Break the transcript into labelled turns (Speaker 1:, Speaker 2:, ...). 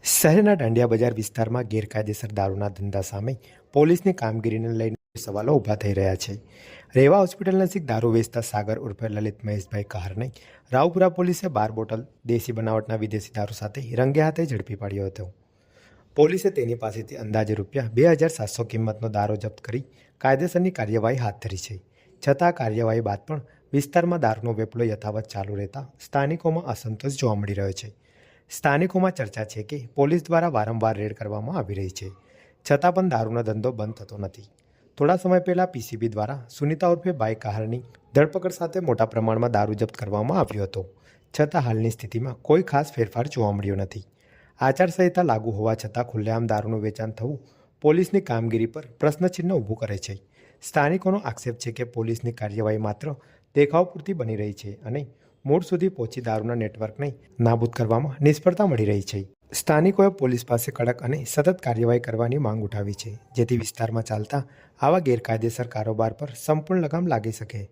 Speaker 1: શહેરના દાંડિયા બજાર વિસ્તારમાં ગેરકાયદેસર દારૂના ધંધા સામે પોલીસની કામગીરીને લઈને સવાલો ઊભા થઈ રહ્યા છે. રેવા હોસ્પિટલ નજીક દારૂ વેચતા સાગર ઉર્ફે લલિત મહેશભાઈ કહારને રાવપુરા પોલીસે 12 બોટલ દેશી બનાવટના વિદેશી દારૂ સાથે રંગે હાથે ઝડપી પાડ્યો હતો. પોલીસે તેની પાસેથી અંદાજે ₹2,700 કિંમતનો દારૂ જપ્ત કરી કાયદેસરની કાર્યવાહી હાથ ધરી છે. છતાં કાર્યવાહી બાદ પણ વિસ્તારમાં દારૂનો વેપલો યથાવત ચાલુ રહેતા સ્થાનિકોમાં અસંતોષ જોવા મળી રહ્યો છે. સ્થાનિકોમાં ચર્ચા છે કે પોલીસ દ્વારા વારંવાર રેડ કરવામાં આવી રહી છે, છતાં પણ દારૂનો ધંધો બંધ થતો નથી. થોડા સમય પહેલાં પીસીબી દ્વારા સુનિતા ઉર્ફે બાઈ કહારની ધરપકડ સાથે મોટા પ્રમાણમાં દારૂ જપ્ત કરવામાં આવ્યો હતો. છતાં હાલની સ્થિતિમાં કોઈ ખાસ ફેરફાર જોવા મળ્યો નથી. આચારસંહિતા લાગુ હોવા છતાં ખુલ્લેઆમ દારૂનું વેચાણ થવું પોલીસની કામગીરી પર પ્રશ્નચિહ્ન ઊભું કરે છે. સ્થાનિકોનો આક્ષેપ છે કે પોલીસની કાર્યવાહી માત્ર દેખાવ પૂરતી બની રહી છે અને મૂળ સુધી પહોંચી દારૂના નેટવર્કને નાબૂદ કરવામાં નિષ્ફળતા મળી રહી છે. સ્થાનિકોએ પોલીસ પાસે કડક અને સતત કાર્યવાહી કરવાની માંગ ઉઠાવી છે, જેથી વિસ્તારમાં ચાલતા આવા ગેરકાયદેસર કારોબાર પર સંપૂર્ણ લગામ લાગી શકે.